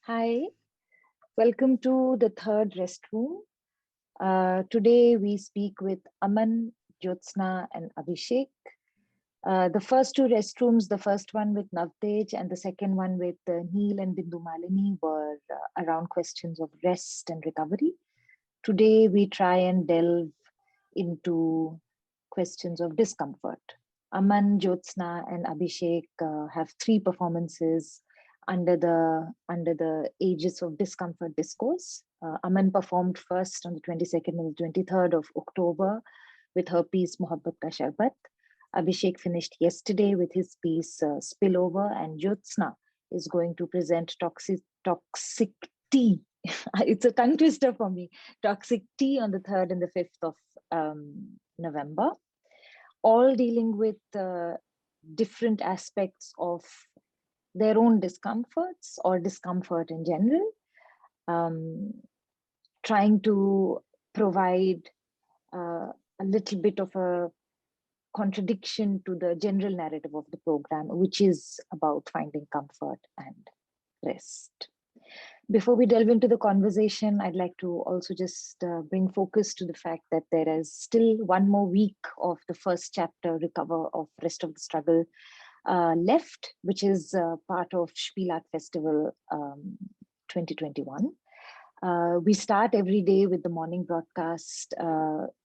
Hi, welcome to the third restroom. Today we speak with Aman, Jyotsna, and Abhishek. The first two restrooms, the first one with Navtej and the second one with Neil and Bindu Malini, were around questions of rest and recovery. Today we try and delve into questions of discomfort. Aman, Jyotsna, and Abhishek have three performances under the aegis of discomfort discourse. Aman performed first on the 22nd and the 23rd of October with her piece Mohabbat Ka Sharbat. Abhishek finished yesterday with his piece Spillover, and Jyotsna is going to present Toxic Tea. It's a tongue twister for me. Toxic Tea on the 3rd and the 5th of November, all dealing with different aspects of their own discomforts or discomfort in general, trying to provide a little bit of a contradiction to the general narrative of the program, which is about finding comfort and rest. Before we delve into the conversation, I'd like to also just bring focus to the fact that there is still one more week of the first chapter, Recover, of Rest of the Struggle left, which is part of Spiel Art Festival 2021. We start every day with the morning broadcast,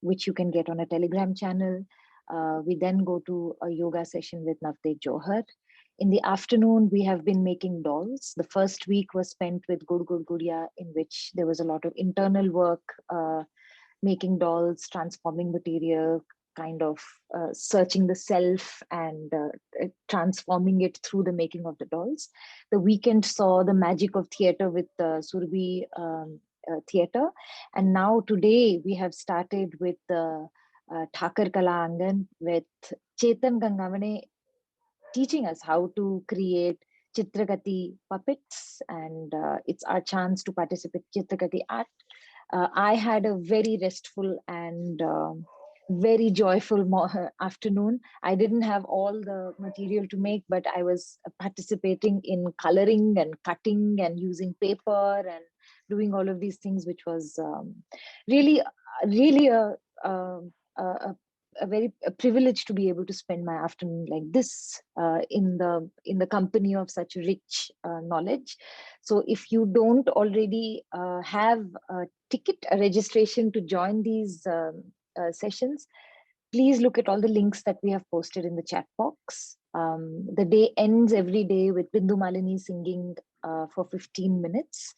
which you can get on a Telegram channel. We then go to a yoga session with Navtej Johar. In the afternoon, we have been making dolls. The first week was spent with Gur Gur Guriya, in which there was a lot of internal work, making dolls, transforming material, kind of searching the self and transforming it through the making of the dolls. The weekend saw the magic of theater with Surbi theater. And now today we have started with Thakar Kala Angan with Chetan Gangavane teaching us how to create Chitrakati puppets, and it's our chance to participate in Chitrakati art. I had a very restful and very joyful afternoon. I didn't have all the material to make, but I was participating in coloring and cutting and using paper and doing all of these things, which was really, really a very a privilege to be able to spend my afternoon like this in the company of such rich knowledge. So if you don't already have a ticket, a registration to join these sessions, please look at all the links that we have posted in the chat box. The day ends every day with Bindu Malini singing for 15 minutes.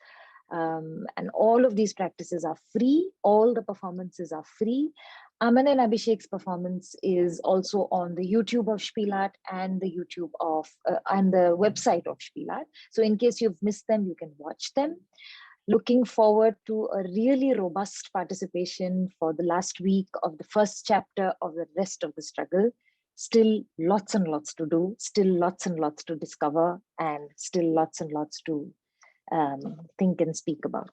And all of these practices are free. All the performances are free. Aman and Abhishek's performance is also on the YouTube of Spiel Art and the YouTube of and the website of Spiel Art. So in case you've missed them, you can watch them. Looking forward to a really robust participation for the last week of the first chapter of the rest of the struggle. Still lots and lots to do, still lots and lots to discover, and still lots and lots to think and speak about.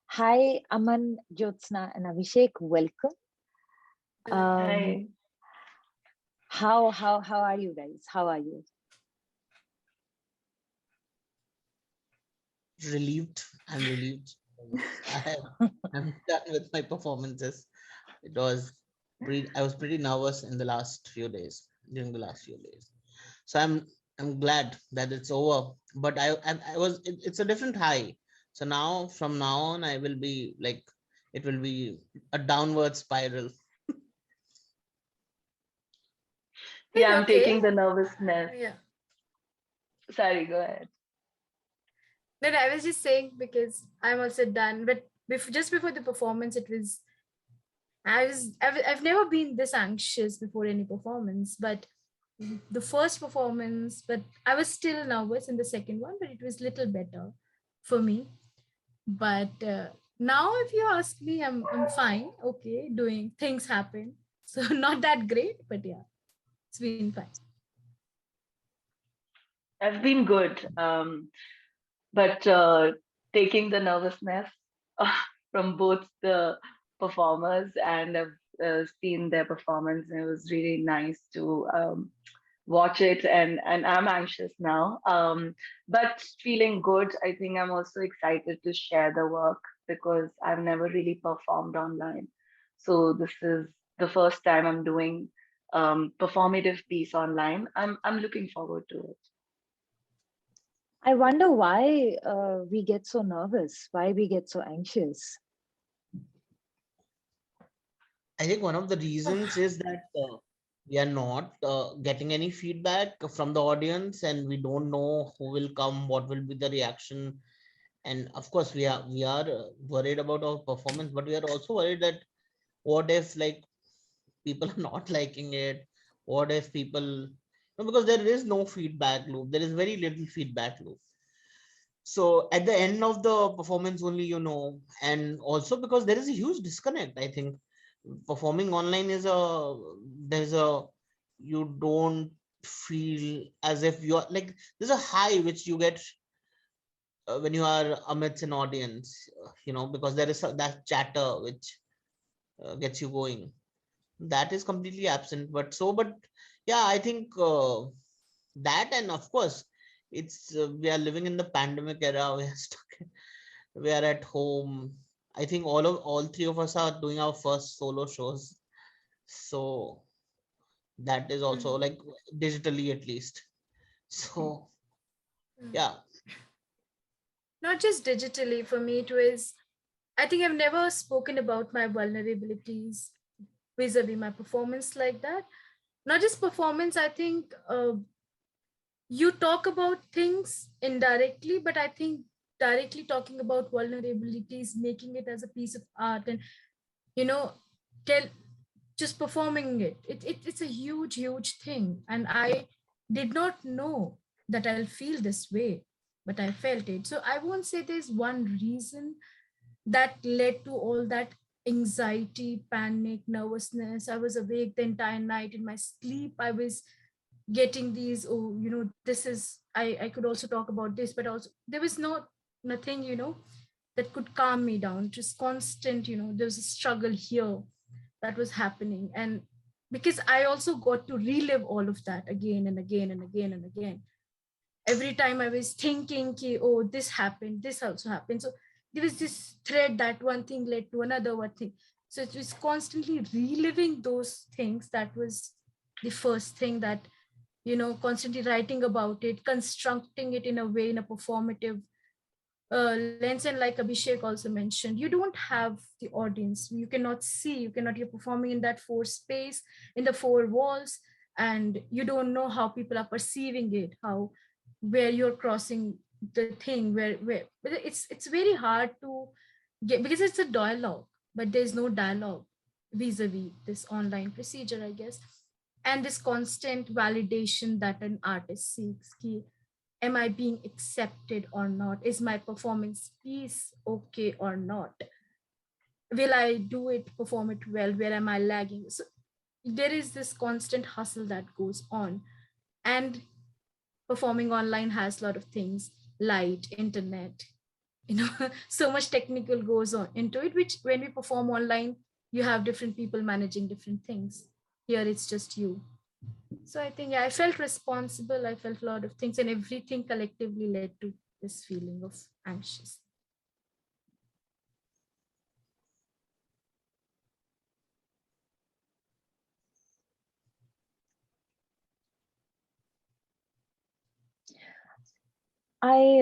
Hi, Aman, Jyotsna, and Abhishek. Welcome. Hi. How are you guys? How are you? Relieved. I'm relieved. I'm done with my performances. I was pretty nervous in the last few days, during the last few days. So I'm glad that it's over. But it's a different high. So now, from now on, I will be like, it will be a downward spiral. Yeah, I'm taking the nervousness. Yeah. Sorry, go ahead. No, I was just saying because I'm also done. But just before the performance, I've never been this anxious before any performance. But the first performance, but I was still nervous in the second one, but it was little better for me. But now, if you ask me, I'm fine. Okay, doing things happen. So not that great, but yeah, it's been fine. I've been good, but taking the nervousness from both the performers, and I've seen their performance, and it was really nice to watch it, and I'm anxious now. But feeling good. I think I'm also excited to share the work because I've never really performed online. So this is the first time I'm doing performative piece online. I'm looking forward to it. I wonder why we get so nervous, why we get so anxious. I think one of the reasons is that we are not getting any feedback from the audience, and we don't know who will come, what will be the reaction. And of course, we are worried about our performance, but we are also worried that what if like people are not liking it? What if people, no, because there is no feedback loop. There is very little feedback loop. So at the end of the performance only, and also because there is a huge disconnect. I think performing online is there's a, you don't feel as if you're like, there's a high which you get when you are amidst an audience, because there is that chatter which gets you going. That is completely absent. But yeah, I think that, and of course, it's we are living in the pandemic era. We are stuck. We are at home. I think all three of us are doing our first solo shows. So that is also Mm, like digitally at least. So mm. yeah, Not just digitally, for me, it was, I think I've never spoken about my vulnerabilities vis-a-vis my performance like that. Not just performance, I think you talk about things indirectly, but I think directly talking about vulnerabilities, making it as a piece of art, and you know, tell just performing it's a huge thing. And I did not know that I'll feel this way, but I felt it. So I won't say there's one reason that led to all that anxiety, panic, nervousness. I was awake the entire night. In my sleep, I was getting these, oh, this is, I could also talk about this, but also there was nothing, that could calm me down. Just constant, there was a struggle here that was happening. And because I also got to relive all of that again and again and again and again. Every time I was thinking, ki, oh, this happened, this also happened. So there was this thread that one thing led to another one thing. So it was constantly reliving those things. That was the first thing, that constantly writing about it, constructing it in a way, in a performative lens. And like Abhishek also mentioned, you don't have the audience, you cannot see, you're performing in that four space, in the four walls, and you don't know how people are perceiving it, how, where you're crossing the thing, where but it's very hard to get, because it's a dialogue, but there's no dialogue vis-a-vis this online procedure, I guess. And this constant validation that an artist seeks, ki, am I being accepted or not? Is my performance piece okay or not? Will I do it, perform it well? Where am I lagging? So there is this constant hustle that goes on. And performing online has a lot of things: light, internet, so much technical goes on into it, which when we perform online, you have different people managing different things. Here it's just you. So I think, yeah, I felt responsible. I felt a lot of things, and everything collectively led to this feeling of anxious. I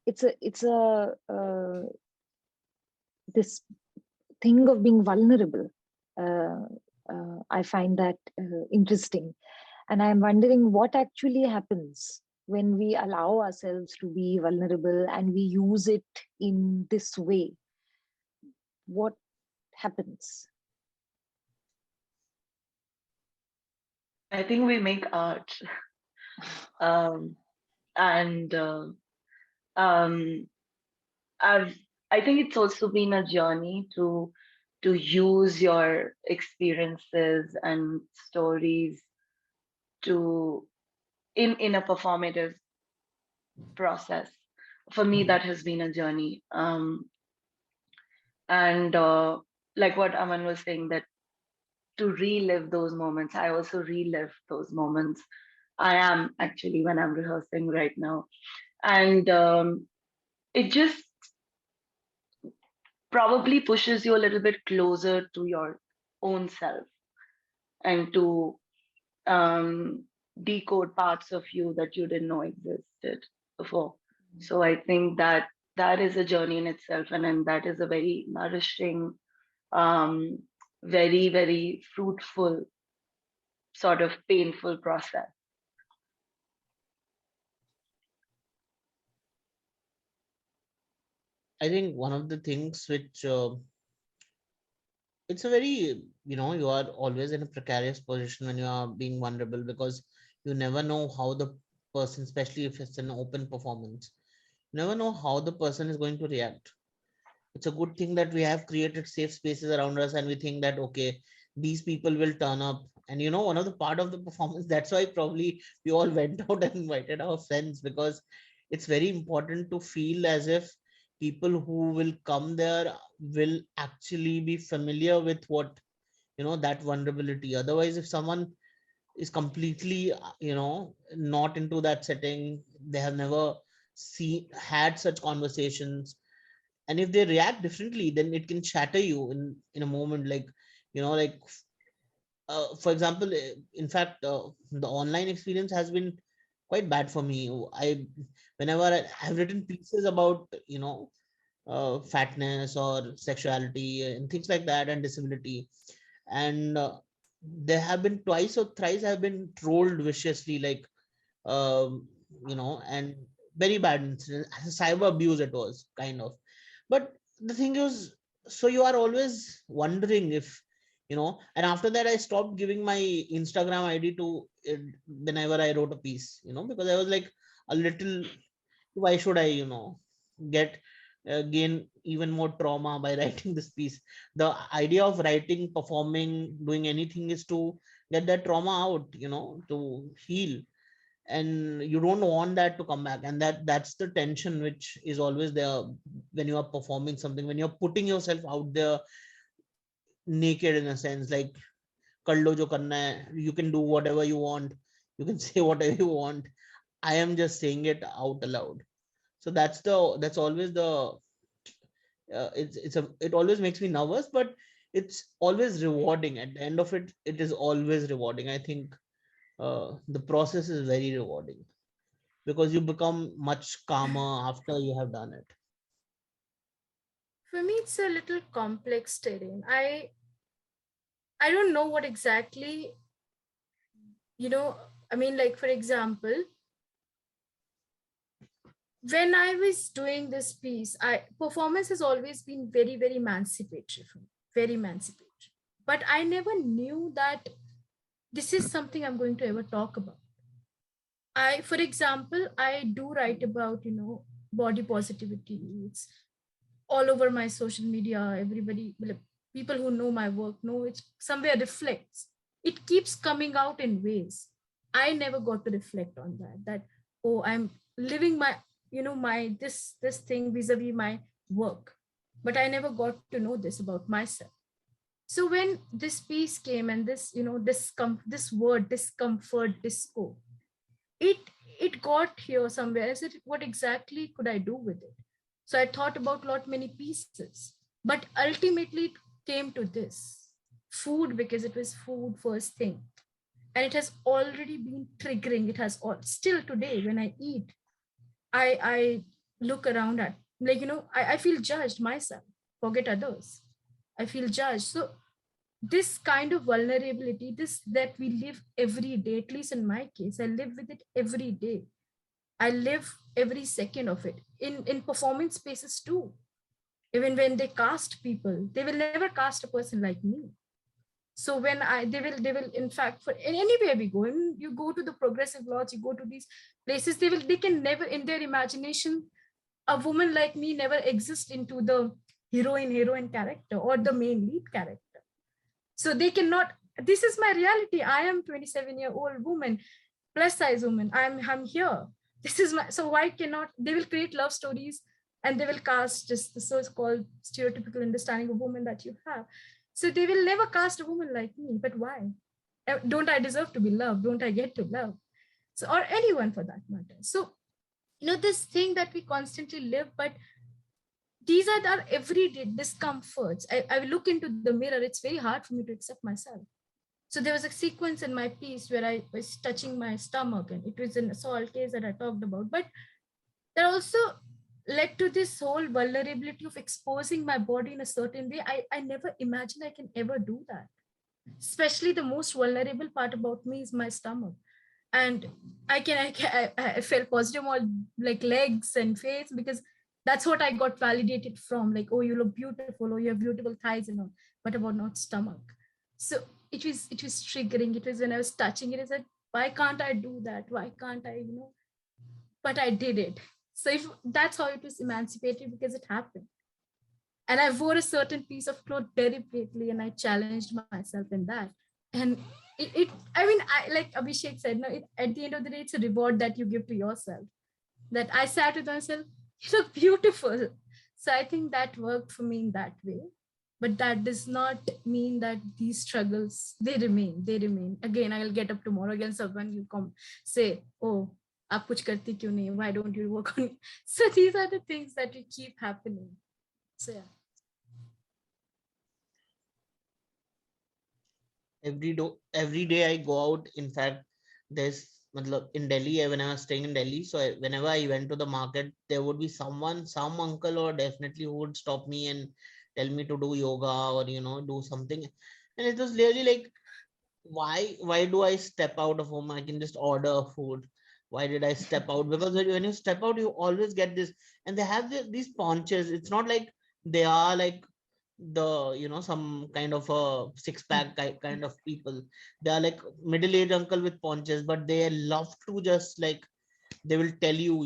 it's a this thing of being vulnerable. Uh, I find that interesting, and I'm wondering what actually happens when we allow ourselves to be vulnerable and we use it in this way. What happens? I think we make art, um, and um, I've I think it's also been a journey to use your experiences and stories to in a performative process. For me, that has been a journey. And like what Aman was saying, that to relive those moments. I also relive those moments. I am actually when I'm rehearsing right now. And it just probably pushes you a little bit closer to your own self and to um, decode parts of you that you didn't know existed before. So I think that that is a journey in itself, and then that is a very nourishing, um, very, very fruitful, sort of painful process. I think one of the things which it's a very, you are always in a precarious position when you are being vulnerable, because you never know how the person, especially if it's an open performance, you never know how the person is going to react. It's a good thing that we have created safe spaces around us, and we think that okay, these people will turn up. And one of the part of the performance, that's why probably we all went out and invited our friends, because it's very important to feel as if people who will come there will actually be familiar with what, that vulnerability. Otherwise, if someone is completely not into that setting, they have never had such conversations, and if they react differently, then it can shatter you in a moment. Like, like, for example, in fact, the online experience has been quite bad for me. Whenever I've written pieces about, fatness or sexuality and things like that, and disability, and there have been twice or thrice I've been trolled viciously, like, um, and very bad incident, cyber abuse it was, kind of. But the thing is, so you are always wondering if, and after that I stopped giving my Instagram ID to it whenever I wrote a piece, because I was like a little, why should I, get gain even more trauma by writing this piece. The idea of writing, performing, doing anything is to get that trauma out, to heal, and you don't want that to come back. And that's the tension which is always there when you are performing something, when you're putting yourself out there naked, in a sense, like, kar lo jo karna hai, you can do whatever you want, you can say whatever you want, I am just saying it out aloud. So that's always the it always makes me nervous, but it's always rewarding. At the end of it, it is always rewarding. I think the process is very rewarding, because you become much calmer after you have done it. For me, it's a little complex terrain. I don't know what exactly, you know, I mean, like, for example, when I was doing this piece, I performance has always been very, very emancipatory for me, very emancipatory. But I never knew that this is something I'm going to ever talk about. For example, I do write about, body positivity. It's all over my social media. Everybody, like, people who know my work know it somewhere reflects. It keeps coming out in ways. I never got to reflect on that. That, oh, I'm living my, my this thing vis-a-vis my work. But I never got to know this about myself. So when this piece came, and this, this word discomfort disco, it it got here somewhere. I said, what exactly could I do with it? So I thought about lot many pieces, but ultimately it came to this food, because it was food first thing, and it has already been triggering. It has all, still today when I eat, I look around at, like, I feel judged myself, forget others. I feel judged. So this kind of vulnerability, this that we live every day, at least in my case, I live with it every day. I live every second of it in performance spaces too. Even when they cast people, they will never cast a person like me. So when they will in fact, for in anywhere we go, and you go to the progressive lodge, you go to these places, they can never in their imagination, a woman like me never exist into the heroine character or the main lead character. So they cannot, this is my reality. I am 27-year-old woman, plus size woman. I'm here. This is my, so why cannot they will create love stories, and they will cast just the so-called stereotypical understanding of women that you have. So they will never cast a woman like me. But why? Don't I deserve to be loved? Don't I get to love? So, or anyone for that matter. So, this thing that we constantly live, but these are our everyday discomforts. I look into the mirror, it's very hard for me to accept myself. So there was a sequence in my piece where I was touching my stomach, and it was an assault case that I talked about. But that also led to this whole vulnerability of exposing my body in a certain way. I never imagined I can ever do that. Especially the most vulnerable part about me is my stomach. And I felt positive on like legs and face, because that's what I got validated from. Like, oh, you look beautiful, oh, you have beautiful thighs and all. What about not stomach? So it was triggering. It was when I was touching it, I said, why can't I do that? Why can't I, but I did it. So if that's how it was emancipated, because it happened. And I wore a certain piece of cloth deliberately, and I challenged myself in that. And I mean, like Abhishek said, no, at the end of the day, it's a reward that you give to yourself. That I sat with myself, you look beautiful. So I think that worked for me in that way. But that does not mean that these struggles, they remain. They remain. Again, I'll get up tomorrow again. Someone you come say, oh, aap kuch karti kyun nahi? Why don't you work on it? So these are the things that will keep happening. So yeah. Every day I go out. In fact, there's in Delhi, when I was staying in Delhi, so whenever I went to the market, there would be some uncle or definitely who would stop me and tell me to do yoga or do something. And it was really like, why do I step out of home? I can just order food. Why did I step out? Because when you step out, you always get this. And they have these ponchos. It's not like they are like some kind of a six-pack kind of people. They are like middle-aged uncle with ponchos, but they love to just like, they will tell you,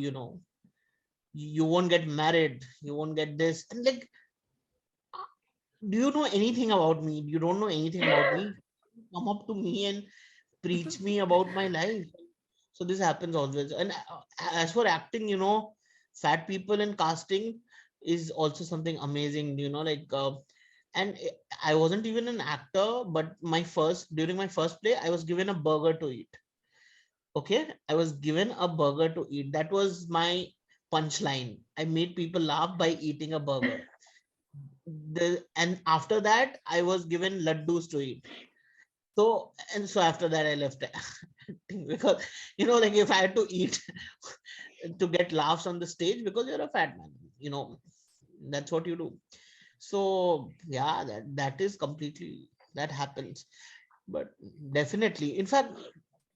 you won't get married, you won't get this. And like, do you know anything about me? You don't know anything about me. Come up to me and preach me about my life. So this happens always. And as for acting, fat people in casting is also something amazing, like and I wasn't even an actor, but during my first play, I was given a burger to eat. Okay, I was given a burger to eat. That was my punchline. I made people laugh by eating a burger. And after that, I was given laddus to eat. So after that, I left because like if I had to eat to get laughs on the stage, because you're a fat man, that's what you do. So yeah, that is completely, that happens. But definitely, in fact,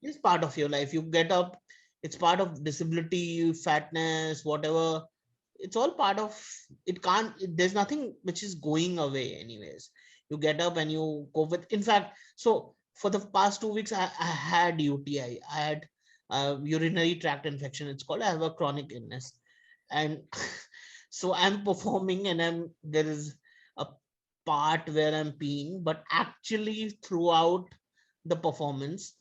it's part of your life. You get up, it's part of disability, fatness, whatever. It's all part of it. There's nothing which is going away anyways. You get up and you go with. In fact, so for the past 2 weeks, I had UTI. I had urinary tract infection. It's called. I have a chronic illness, and so I'm performing, and there is a part where I'm peeing, but actually throughout the performance,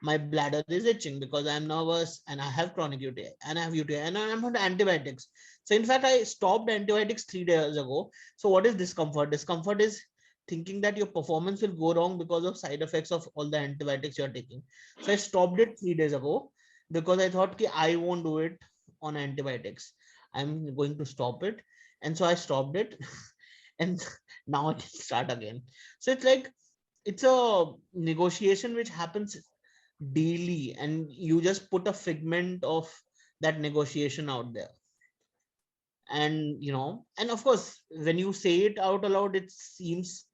my bladder is itching because I'm nervous and I have chronic UTI and I have UTI and I'm on antibiotics. So in fact, I stopped antibiotics 3 days ago. So what is discomfort? Discomfort is thinking that your performance will go wrong because of side effects of all the antibiotics you're taking. So I stopped it 3 days ago because I thought I won't do it on antibiotics. I'm going to stop it. And so I stopped it and now I can start again. So it's like, it's a negotiation which happens daily, and you just put a figment of that negotiation out there. And and of course, when you say it out aloud, it seems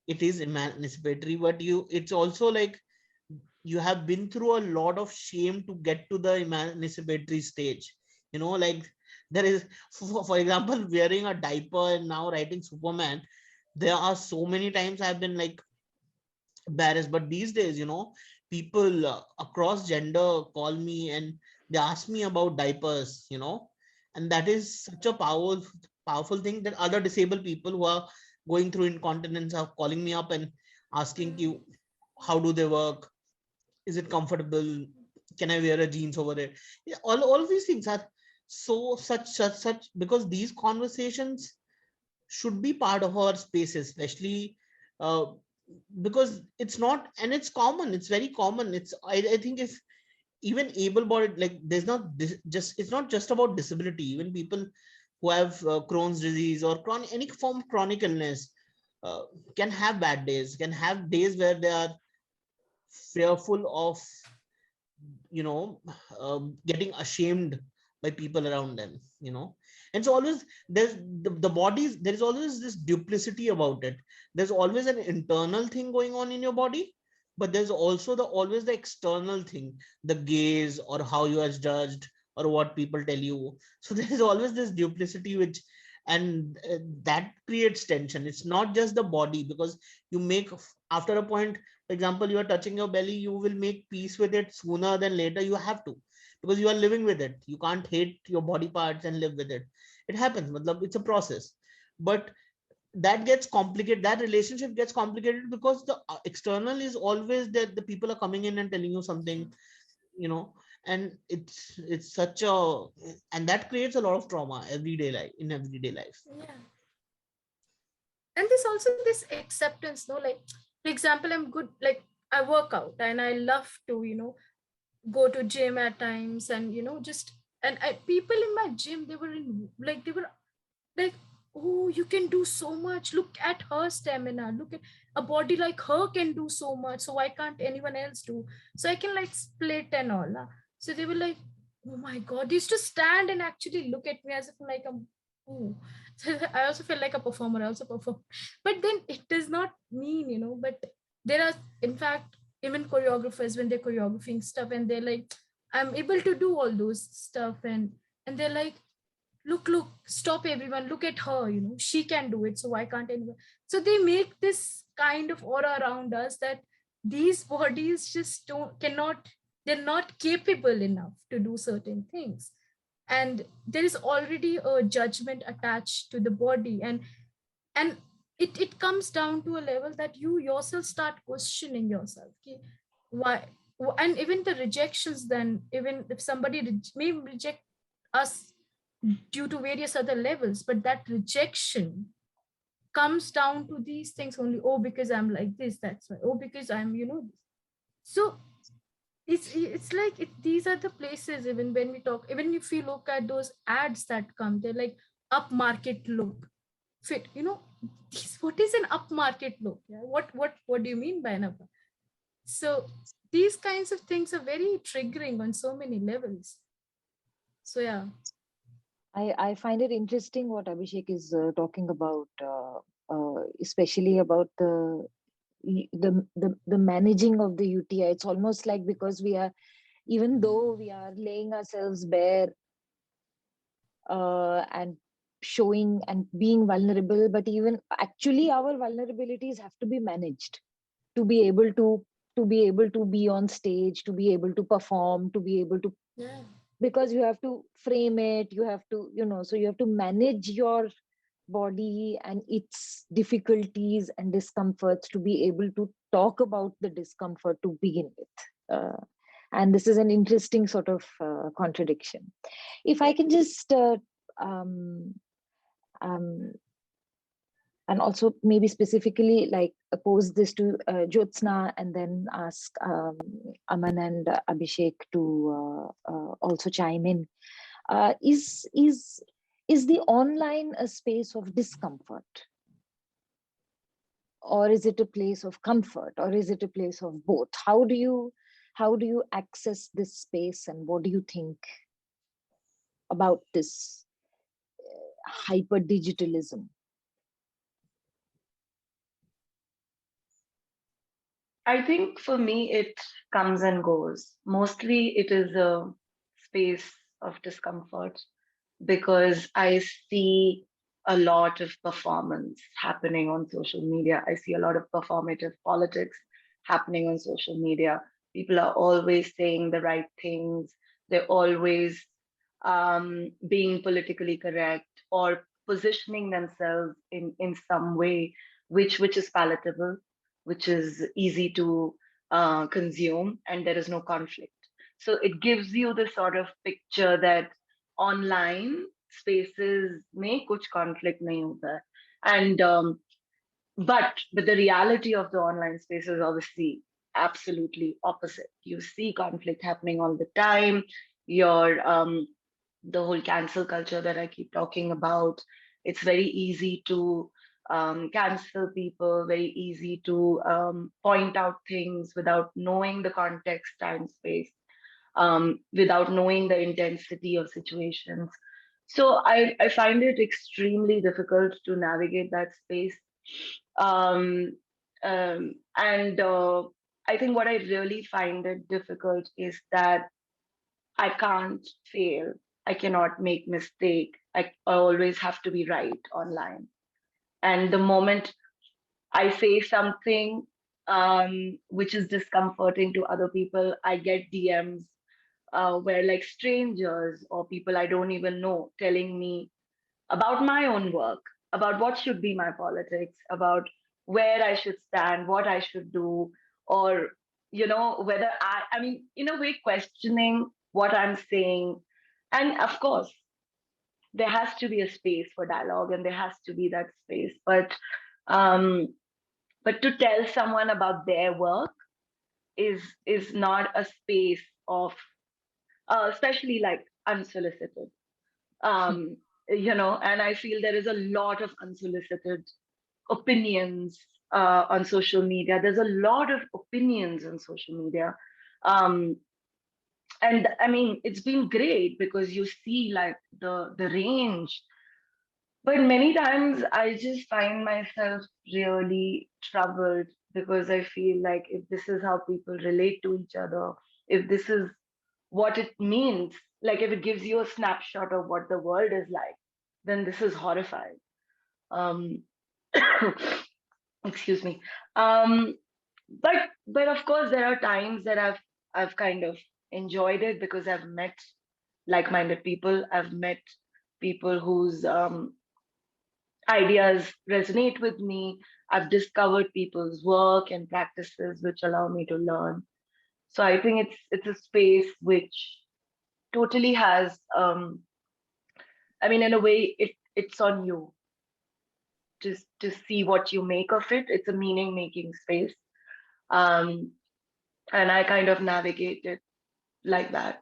it is emancipatory, but it's also like you have been through a lot of shame to get to the emancipatory stage. Like there is, for example, wearing a diaper and now writing Superman. There are so many times I've been like embarrassed, but these days, people across gender call me and they ask me about diapers, and that is such a powerful thing, that other disabled people who are going through incontinence are calling me up and asking you, how do they work? Is it comfortable? Can I wear a jeans over it? Yeah, all of these things are such, because these conversations should be part of our spaces, especially uh, because it's not, and it's common, it's very common. I think if even able bodied, like there's not just, it's not just about disability. Even people who have Crohn's disease or any form of chronic illness uh, can have bad days, can have days where they are fearful of, you know, getting ashamed by people around them, you know. And so always there's the bodies, there is always this duplicity about it. There's always an internal thing going on in your body, but there's also the always the external thing, the gaze or how you are judged or what people tell you. So there is always this duplicity which, and that creates tension. It's not just the body, because you make, after a point, for example, you are touching your belly, you will make peace with it sooner than later. You have to, because you are living with it. You can't hate your body parts and live with it. It happens. Matlab, it's a process. But that gets complicated. That relationship gets complicated because the external is always that the people are coming in and telling you something, you know, and it's such a, and that creates a lot of trauma everyday life, in everyday life. Yeah. And there's also this acceptance, no, like for example, I'm good, like I work out and I love to, go to gym at times, and just, and people in my gym, they were in, like they were like, oh, you can do so much, look at her stamina, look at a body like her can do so much, so why can't anyone else do? So I can like split and all, so they were like, oh my god, they used to stand and actually look at me as if like I'm, ooh. So I also felt like a performer, I also perform, but then it does not mean, but there are, in fact, even choreographers, when they're choreographing stuff and they're like, I'm able to do all those stuff, and they're like, look, stop everyone, look at her, she can do it, so why can't anyone? So they make this kind of aura around us that these bodies just cannot, they're not capable enough to do certain things, and there is already a judgment attached to the body, and it comes down to a level that you yourself start questioning yourself, okay, why? And even the rejections, then even if somebody may reject us due to various other levels, but that rejection comes down to these things only. Oh, because I'm like this, that's why. Oh, because I'm, so it's like these are the places, even when we talk, even if you look at those ads that come, they're like upmarket look fit, what is an upmarket look? Yeah, what do you mean by an up? So these kinds of things are very triggering on so many levels. So yeah. I find it interesting what Abhishek is talking about, especially about the managing of the UTI. It's almost like, because we are, even though we are laying ourselves bare and showing and being vulnerable, but even actually our vulnerabilities have to be managed to be able to be on stage, to be able to perform, to be able to, Yeah. because you have to frame it, you have to, so you have to manage your body and its difficulties and discomforts to be able to talk about the discomfort to begin with. And this is an interesting sort of contradiction. If I can just um, um, and also maybe specifically like pose this to Jyotsna, and then ask Aman and Abhishek to also chime in. Is the online a space of discomfort, or is it a place of comfort, or is it a place of both? How do you access this space, and what do you think about this hyper digitalism? I think for me, it comes and goes. Mostly, it is a space of discomfort because I see a lot of performance happening on social media. I see a lot of performative politics happening on social media. People are always saying the right things, they're always being politically correct or positioning themselves in some way which is palatable, which is easy to consume, and there is no conflict. So it gives you the sort of picture that online spaces में कुछ conflict नहीं होता है. And but the reality of the online space is obviously absolutely opposite. You see conflict happening all the time. Your The whole cancel culture that I keep talking about. It's very easy to cancel people, very easy to point out things without knowing the context, time, space, without knowing the intensity of situations. So I find it extremely difficult to navigate that space. Um, and I think what I really find it difficult is that I can't fail. I cannot make mistake. I always have to be right online. And the moment I say something which is discomforting to other people, I get DMs where like strangers or people I don't even know telling me about my own work, about what should be my politics, about where I should stand, what I should do, or whether I mean, in a way, questioning what I'm saying. And of course, there has to be a space for dialogue, and there has to be that space. Um, but to tell someone about their work is not a space of, especially like unsolicited. um, and I feel there is a lot of unsolicited opinions on social media. There's a lot of opinions on social media. Um, and I mean, it's been great because you see like the range. But many times I just find myself really troubled because I feel like if this is how people relate to each other, if this is what it means, like if it gives you a snapshot of what the world is like, then this is horrifying. Um, excuse me. Um, but of course, there are times that I've kind of enjoyed it because I've met like-minded people. I've met people whose ideas resonate with me. I've discovered people's work and practices which allow me to learn. So I think it's a space which totally has I mean, in a way, it's on you just to see what you make of it. It's a meaning making space. Um, and I kind of navigate it like that.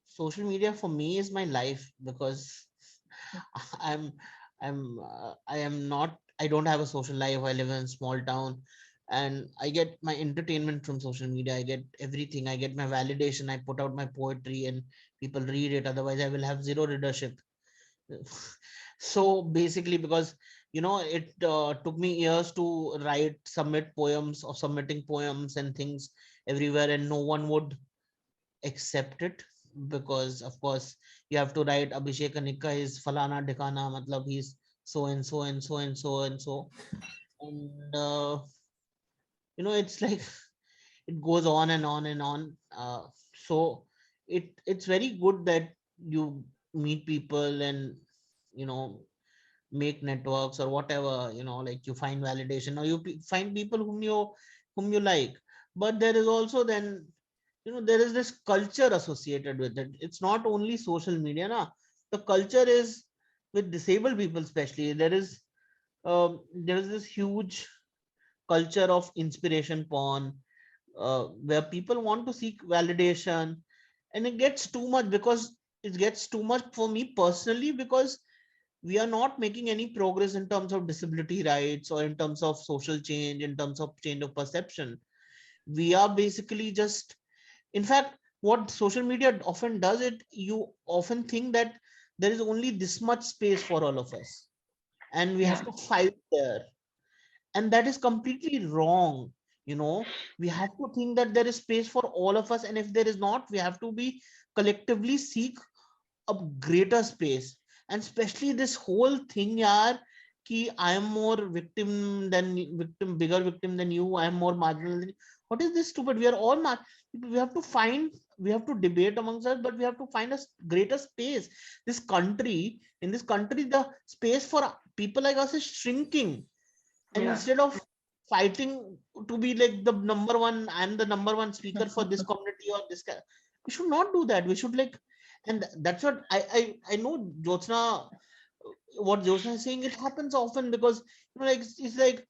Social media for me is my life because I'm I am not, I don't have a social life. I live in a small town and I get my entertainment from social media. I get everything. I get my validation. I put out my poetry and people read it. Otherwise, I will have zero readership. So basically, because it took me years to submit poems or submitting poems and things everywhere, and no one would accept it because of course you have to write Abhishek Anicca is falana dhikana, matlab he's so and so and so and so and so, and it's like it goes on and on and on. So it's very good that you meet people and you know make networks or whatever, like you find validation or you find people whom you like. But there is also then there is this culture associated with it. It's not only social media na. The culture is with disabled people especially. There is this huge culture of inspiration porn, where people want to seek validation, and it gets too much because it gets too much for me personally, because we are not making any progress in terms of disability rights or in terms of social change, in terms of change of perception. We are basically just, in fact, what social media often does, it you often think that there is only this much space for all of us and we have Yeah. to fight there, and that is completely wrong. We have to think that there is space for all of us, and if there is not, we have to be collectively seek a greater space. And especially this whole thing, yaar, ki I am more bigger victim than you, I am more marginal than you. What is this stupid? We are all we have to find, we have to debate amongst us, but we have to find a greater space. In this country, the space for people like us is shrinking, and Yeah. instead of fighting to be like the number one, I'm the number one speaker for this community or this guy, we should not do that. We should like, and that's what I know Jyotsna what Jyotsna is saying, it happens often because like it's like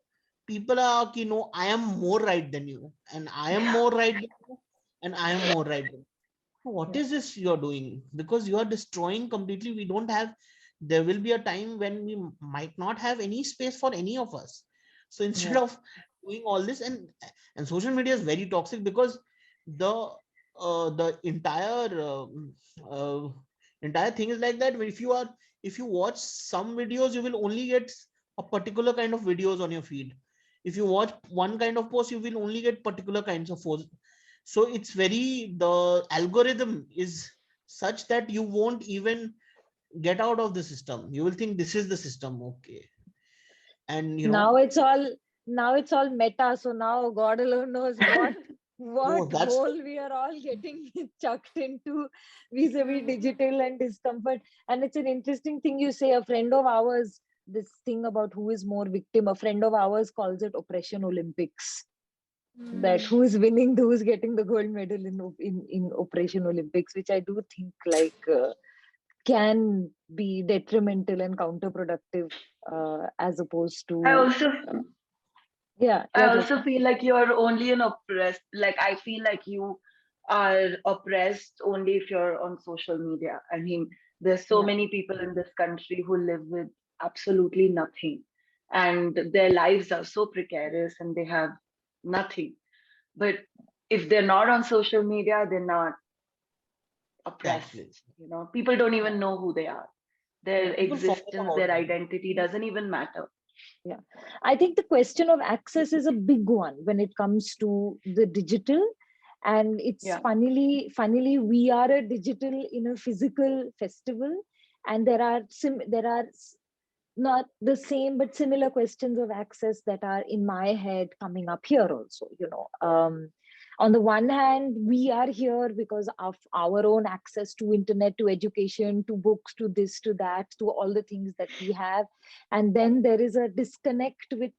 people are, I am more right than you, and I am Yeah. more right than you, and I am more right than you. What Yeah. is this you're doing? Because you are destroying completely. We don't have. There will be a time when we might not have any space for any of us. So instead Yeah. of doing all this, and social media is very toxic because the the uh, entire thing is like that. If you watch some videos, you will only get a particular kind of videos on your feed. If you watch one kind of post, you will only get particular kinds of posts. So it's very, the algorithm is such that you won't even get out of the system. You will think this is the system, okay. And Now it's all now it's all meta. So now God alone knows oh, what that's hole we are all getting chucked into vis-a-vis digital and discomfort. And it's an interesting thing you say. A friend of ours, this thing about who is more victim, a friend of ours calls it oppression Olympics. That who is winning, who is getting the gold medal in Operation Olympics, which I do think can be detrimental and counterproductive as opposed I to also uh, yeah, I yeah, also Jyotsna. feel like you're only an oppressed. Like I feel like you are oppressed only if you're on social media. I mean, there's so Yeah, many people in this country who live with absolutely nothing, and their lives are so precarious, and they have nothing. But if they're not on social media, they're not oppressed. exactly. People don't yeah, even know who they are. Their yeah, People forget existence, about their them. identity doesn't even matter. yeah. I think the question of access is a big one when it comes to the digital. And it's Yeah. funnily, we are a digital in a physical festival, and there are not the same but similar questions of access that are in my head coming up here also. On the one hand, we are here because of our own access to internet, to education, to books, to this, to that, to all the things that we have. And then there is a disconnect with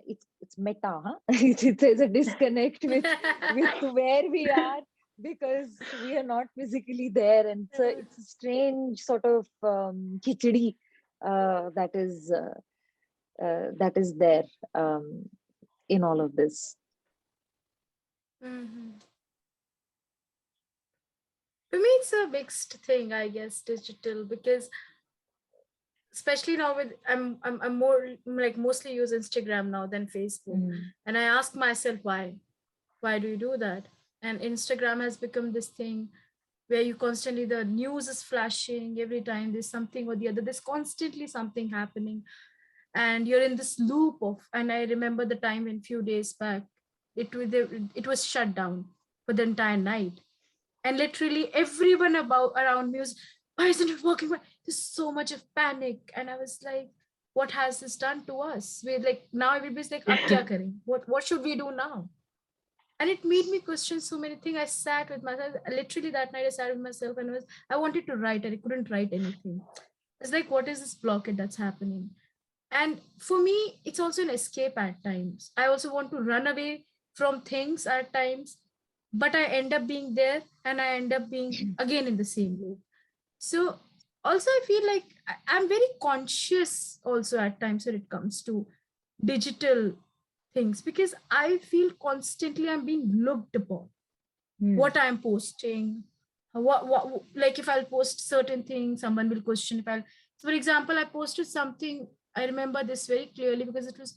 it's meta, huh? There's a disconnect with where we are because we are not physically there, and so it's a strange sort of khichdi that is there in all of this. Mhm. For me, it's a mixed thing, I guess, digital, because especially now with I'm more like mostly use Instagram now than Facebook, Mm. and I ask myself why do you do that? And Instagram has become this thing where you constantly, the news is flashing every time there's something or the other, there's constantly something happening, and you're in this loop of. And I remember the time in few days back, it was shut down for the entire night, and literally everyone about around me was, why isn't it working? There's so much of panic, and I was like, what has this done to us? We're like, now everybody's like, ab kya kare, what should we do now? And it made me question so many things. I sat with myself, literally that night I sat with myself, and I wanted to write and I couldn't write anything. It's like, what is this blockade that's happening? And for me, it's also an escape at times. I also want to run away from things at times, but I end up being there, and I end up being again in the same loop. So also I feel like I'm very conscious also at times when it comes to digital things, because I feel constantly I'm being looked upon, Mm. what I'm posting, what like if I'll post certain things, someone will question. If I'll, so for example, I posted something, I remember this very clearly because it was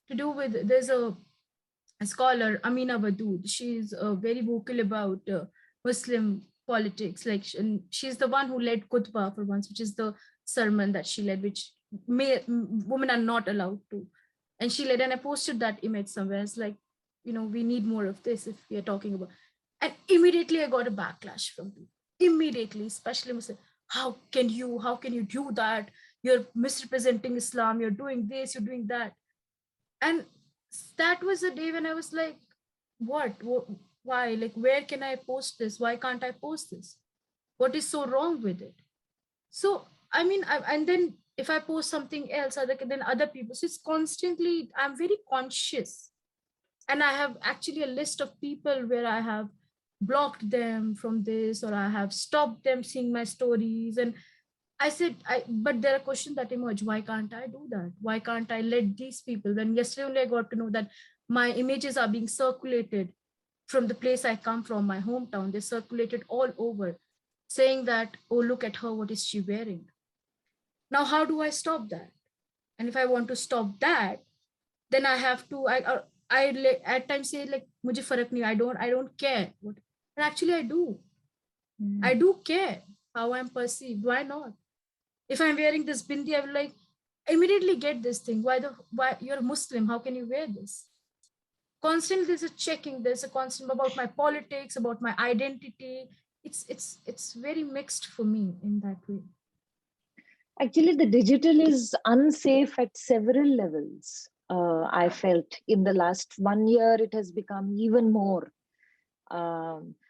to do with, there's a scholar, Amina Wadood. She's very vocal about Muslim politics. Like, and she's the one who led Khutbah for once, which is the sermon that she led, which women are not allowed to. And she led, and I posted that image somewhere. It's like, we need more of this if we are talking about. And immediately I got a backlash from people. Immediately, especially Muslim. How can you do that? You're misrepresenting Islam. You're doing this. You're doing that. And that was a day when I was like, why, like, where can I post this? Why can't I post this? What is so wrong with it? So I mean, and then if I post something else, then other people, so it's constantly, I'm very conscious. And I have actually a list of people where I have blocked them from this, or I have stopped them seeing my stories. And I said, but there are questions that emerge. Why can't I do that? Why can't I let these people? When yesterday only I got to know that my images are being circulated from the place I come from, my hometown. They're circulated all over, saying that, oh, look at her, what is she wearing? Now, how do I stop that? And if I want to stop that, then I have to, at times say like, mujhe farak nahi, I don't care. And actually I do. I do care how I'm perceived. Why not? If I'm wearing this bindi, I will like immediately get this thing. Why you're a Muslim? How can you wear this? Constantly there's a checking, there's a constant about my politics, about my identity. It's very mixed for me in that way. Actually, the digital is unsafe at several levels. I felt in the last 1 year, it has become even more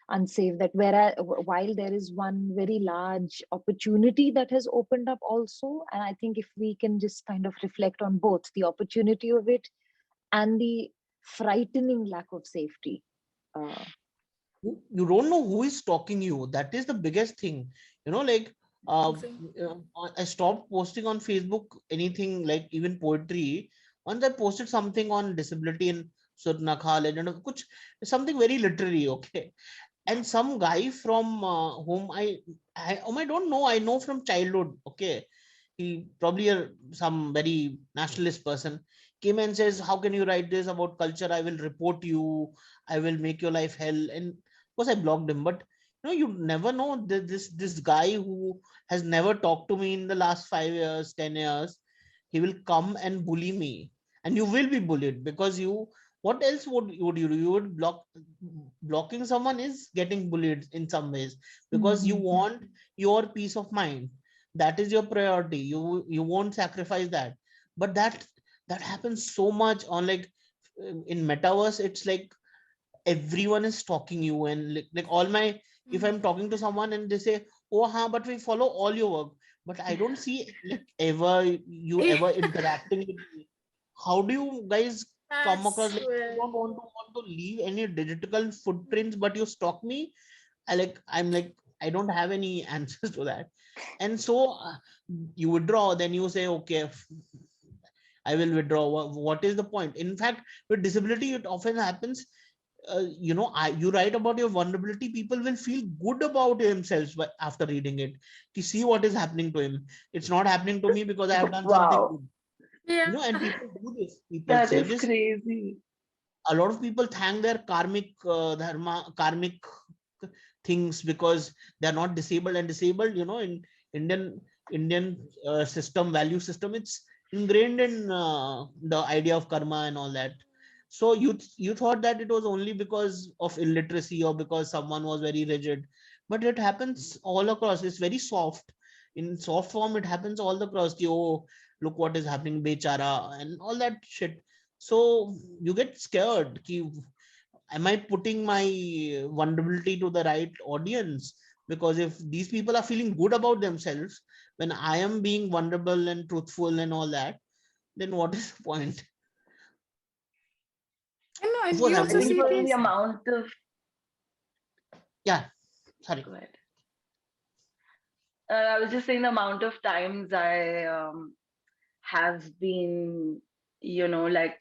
unsafe. That while there is one very large opportunity that has opened up also, and I think if we can just kind of reflect on both the opportunity of it and the frightening lack of safety. Uh, You don't know who is stalking you. That is the biggest thing. Like uh, I stopped posting on Facebook anything like even poetry. Once I posted something on disability in Surnakha legend of kuch, something very literary, okay. And some guy from whom I don't know, I know from childhood, okay. He probably some very nationalist person came and says, how can you write this about culture? I will report you. I will make your life hell. And of course I blocked him. But you never know, this guy who has never talked to me in the last 5 years, 10 years, he will come and bully me. And you will be bullied because what else would you do? You would blocking someone is getting bullied in some ways because you want your peace of mind. That is your priority. You won't sacrifice that. But that happens so much on, like, in metaverse. It's like everyone is stalking you, and like all my, if I'm talking to someone and they say, oh but we follow all your work, but I don't see like ever you ever interacting with me. How do you guys I come across, like, you swear. don't want to leave any digital footprints but you stalk me? I'm like, I don't have any answers to that. And so you withdraw, then you say, okay, I will withdraw. What is the point? In fact, with disability, it often happens. You write about your vulnerability, people will feel good about themselves after reading it. To see what is happening to him. It's not happening to me because I have done something Wow, good. Yeah. And people do this. People that say is this. crazy. A lot of people thank their karmic things because they're not disabled. And disabled, in indian system, value system, it's ingrained in the idea of karma and all that. So you thought that it was only because of illiteracy or because someone was very rigid, but it happens all across. It's very soft. In soft form, it happens all across. Oh, look what is happening, bechara, and all that shit. So you get scared. Am I putting my vulnerability to the right audience? Because if these people are feeling good about themselves when I am being vulnerable and truthful and all that, then what is the point? And no, Of and course, we I'm I also very think see for the these. amount of, yeah. Sorry. go ahead. I was just saying the amount of times I have been, like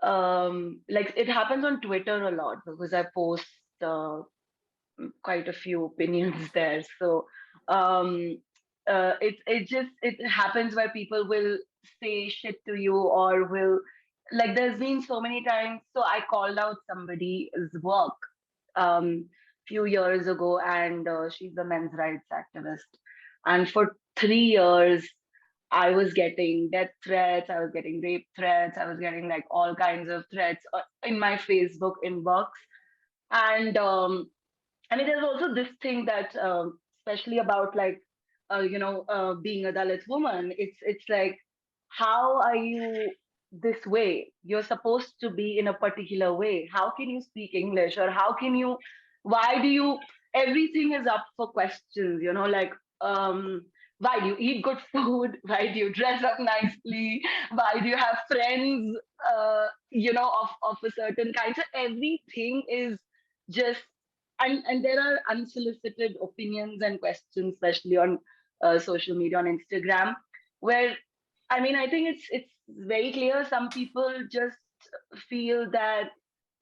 it happens on Twitter a lot because I post uh, quite a few opinions there. So it happens where people will say shit to you or will, like, there's been so many times. So I called out somebody's work few years ago, and she's a men's rights activist, and for 3 years I was getting death threats, I was getting rape threats, I was getting like all kinds of threats in my Facebook inbox. And I mean, there's also this thing that, especially about like, being a Dalit woman. It's like, how are you this way? You're supposed to be in a particular way. How can you speak English, or how can you? Why do you? Everything is up for questions. Like, why do you eat good food? Why do you dress up nicely? Why do you have friends? Of a certain kind. So everything is just, and there are unsolicited opinions and questions, especially on social media on Instagram, where I mean, I think it's very clear. Some people just feel that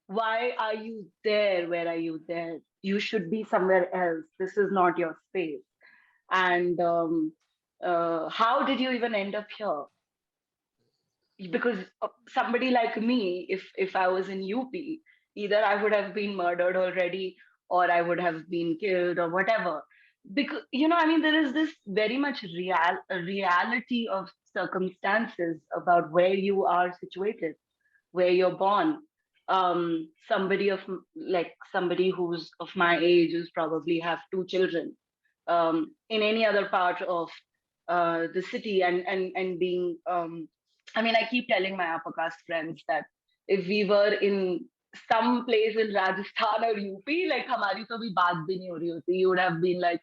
why are you there? Where are you there? You should be somewhere else. This is not your space. And how did you even end up here? Because somebody like me, if I was in UP, either I would have been murdered already, or I would have been killed, or whatever. Because I mean, there is this very much reality of circumstances about where you are situated, where you're born. Somebody somebody who's of my age who's probably have two children, in any other part of the city, and being I mean, I keep telling my upper caste friends that if we were in some place in Rajasthan or UP, like हमारी तो भी बात भी नहीं हो रही होती, you would have been like,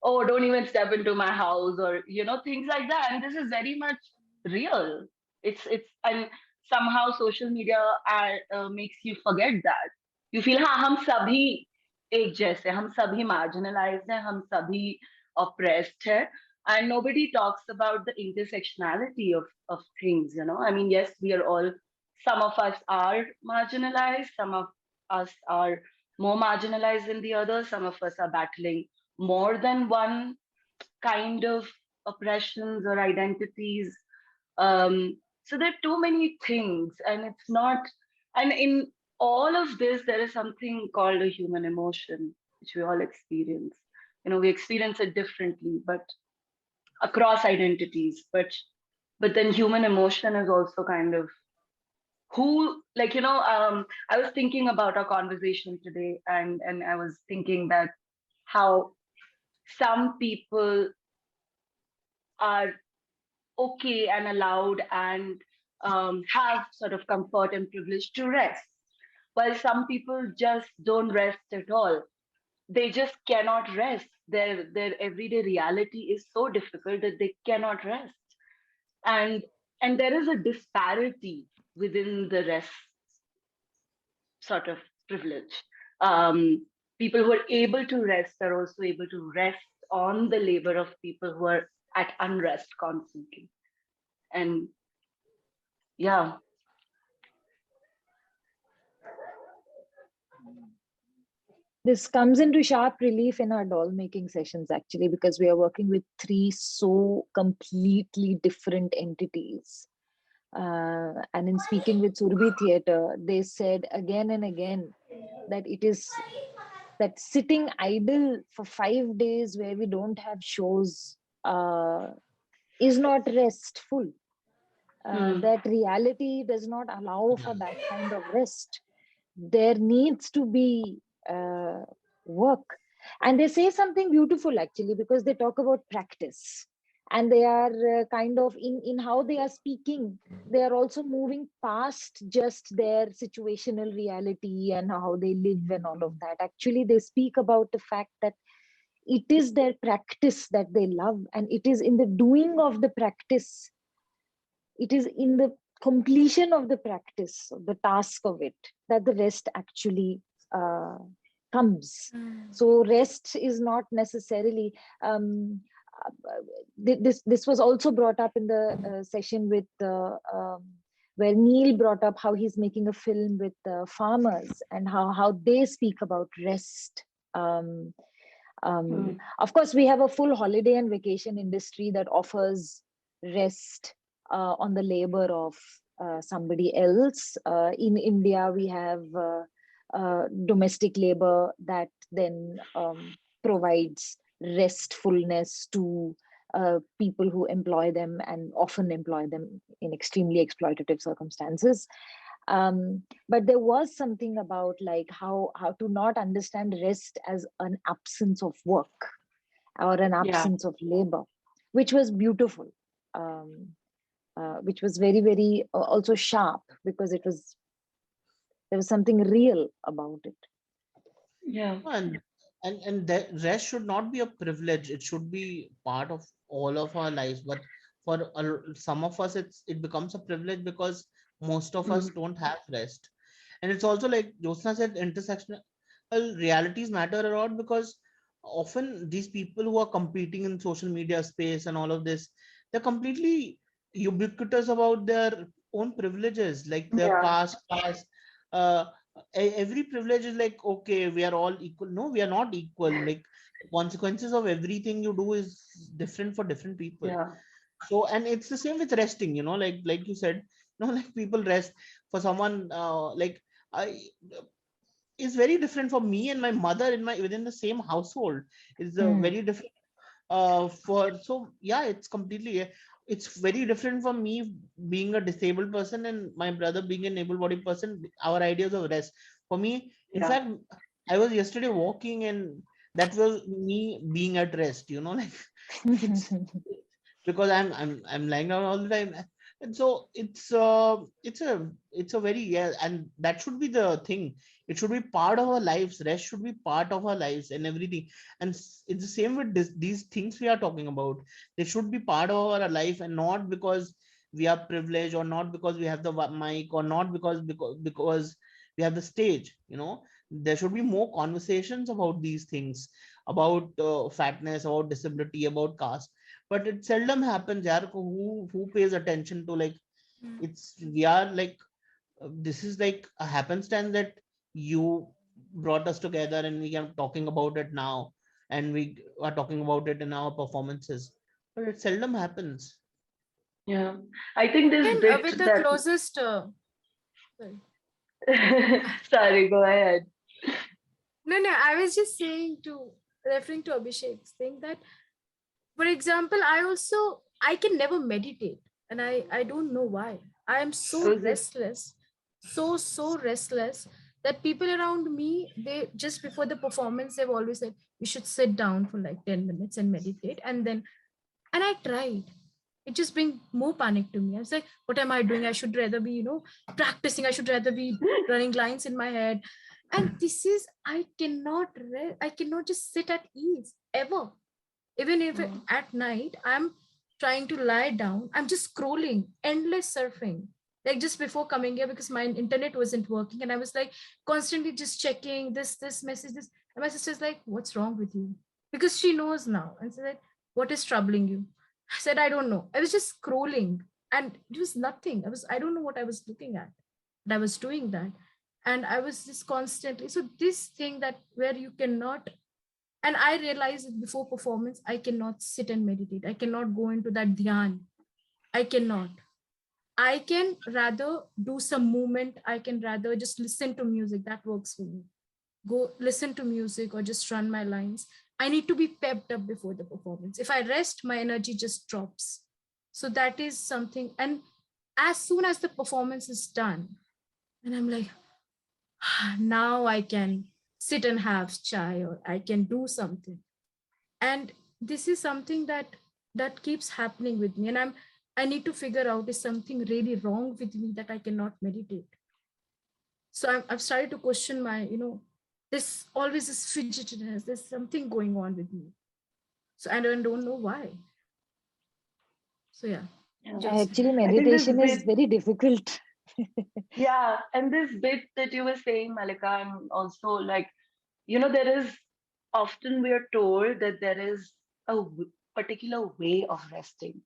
oh, don't even step into my house, or things like that. And this is very much real. It's and somehow social media makes you forget that. You feel हाँ हम सभी एक जैसे, हम सभी marginalized हैं, हम सभी oppressed हैं, and nobody talks about the intersectionality of things. I mean, yes, we are all, some of us are marginalized, some of us are more marginalized than the others, some of us are battling more than one kind of oppressions or identities. So there are too many things, and it's not, and in all of this, there is something called a human emotion, which we all experience. We experience it differently, but across identities. But then human emotion is also kind of who, like, I was thinking about our conversation today, and I was thinking that how some people are okay and allowed and have sort of comfort and privilege to rest, while some people just don't rest at all. They just cannot rest. Their everyday reality is so difficult that they cannot rest. And and there is a disparity within the rest sort of privilege. People who are able to rest are also able to rest on the labor of people who are at unrest constantly. And yeah. This comes into sharp relief in our doll making sessions, actually, because we are working with three so completely different entities. And in speaking with Surbi Theatre, they said again and again that it is that sitting idle for 5 days where we don't have shows is not restful. That reality does not allow for that kind of rest. There needs to be work. And they say something beautiful, actually, because they talk about practice. And they are kind of in how they are speaking, they are also moving past just their situational reality and how they live and all of that. Actually, they speak about the fact that it is their practice that they love, and it is in the doing of the practice, it is in the completion of the practice, the task of it, that the rest actually comes. So rest is not necessarily this was also brought up in the session with where Neil brought up how he's making a film with farmers and how they speak about rest. Of course, we have a full holiday and vacation industry that offers rest on the labor of somebody else. In India, we have domestic labor that then provides restfulness to people who employ them and often employ them in extremely exploitative circumstances. But there was something about like how to not understand rest as an absence of work or an absence of labor, which was beautiful, which was very, very also sharp, because there was something real about it. Yeah. And that rest should not be a privilege. It should be part of all of our lives. But for some of us, it becomes a privilege because most of us don't have rest. And it's also like Jyotsna said, intersectional realities matter a lot because often these people who are competing in social media space and all of this, they're completely ubiquitous about their own privileges, like their Yeah, caste, class. Uh, every privilege is like, okay, we are all equal. No, we are not equal. Like, consequences of everything you do is different for different people. yeah, So, and it's the same with resting, like you said, like people rest. For someone, like I is very different for me and my mother in my within the same household. Is Mm. very different. For so yeah, it's very different for me being a disabled person and my brother being an able-bodied person. Our ideas of rest. For me, in yeah, fact, I was yesterday walking and that was me being at rest. Like it's because I'm lying down all the time, and so it's a very, yeah, and that should be the thing. It should be part of our lives. Rest should be part of our lives and everything. And it's the same with these things we are talking about. They should be part of our life, and not because we are privileged, or not because we have the mic, or not because we have the stage. There should be more conversations about these things, about fatness, about disability, about caste. But it seldom happens, yaar. Who pays attention to, like, Mm. it's we are like, this is like a happenstance that you brought us together and we are talking about it now, and we are talking about it in our performances, but it seldom happens. yeah. I think this And bit with the that, closest, sorry. sorry, go ahead. No, no, I was just saying to referring to Abhishek's thing that, for example, I can never meditate, and I don't know why. I am so Was it? restless, so restless that people around me, they just before the performance they've always said you should sit down for like 10 minutes and meditate, and I tried. It just bring more panic to me. I was like, what am I doing? I should rather be, practicing. I should rather be running lines in my head. And this is, I cannot just sit at ease ever. Even if Mm, at night I'm trying to lie down, I'm just scrolling, endless surfing. Like just before coming here, because my internet wasn't working, and I was like constantly just checking this message, this. And my sister's like, "What's wrong with you?" Because she knows now, and said, "What is troubling you?" I said, "I don't know." I was just scrolling, and it was nothing. I don't know what I was looking at, but I was doing that, and I was just constantly. So this thing that where you cannot, and I realized that before performance I cannot sit and meditate, I cannot go into that dhyan, I cannot. I can rather do some movement, I can rather just listen to music, that works for me. Go listen to music or just run my lines. I need to be pepped up before the performance. If I rest, my energy just drops. So that is something. And as soon as the performance is done, and I'm like, now I can sit and have chai, or I can do something. And this is something that keeps happening with me, and I need to figure out, is something really wrong with me that I cannot meditate. So I've started to question my, this always this fidgetiness, there's something going on with me. So I don't know why. So yeah, yeah. just Actually, I think this meditation is bit, very difficult. yeah, and this bit that you were saying, Malika, and also like, there is often we are told that there is a particular way of resting,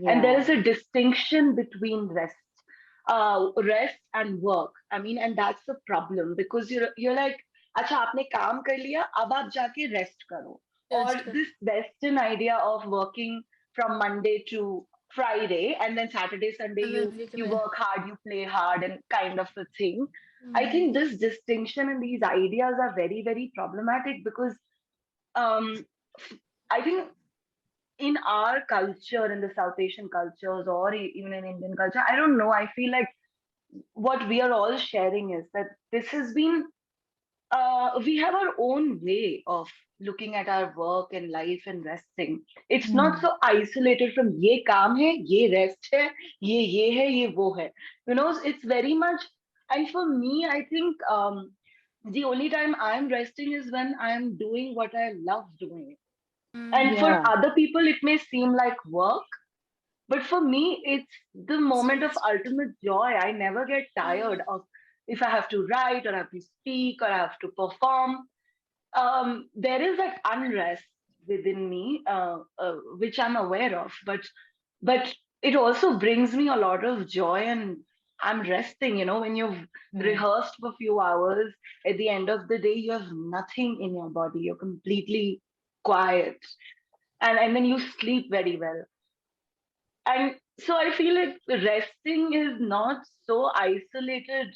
and there is Yeah. a distinction between rest and work. I mean, and that's the problem because you're like, अच्छा आपने काम कर लिया अब आप जाके rest करो. Or just this western idea of working from Monday to Friday, and then Saturday Sunday and then you work hard, you play hard, and kind of a thing. I Mhm. think this distinction and these ideas are very, very problematic because um, I think in our culture, in the South Asian cultures, or even in Indian culture, I don't know. I feel like what we are all sharing is that this has been, we have our own way of looking at our work and life and resting. It's not Hmm. so isolated from ye kaam hai, ye rest hai, ye hai, ye wo hai. It's very much, and for me, I think the only time I'm resting is when I'm doing what I love doing. And Mm. for Yeah. other people, it may seem like work, but for me, it's the So moment of it's ultimate joy. I never get mm. tired of if I have to write or I have to speak or I have to perform. there is that unrest within me, which I'm aware of, but it also brings me a lot of joy, and I'm resting. When you've Mm. rehearsed for a few hours, at the end of the day, you have nothing in your body. You're completely quiet, and then you sleep very well. And so I feel like resting is not so isolated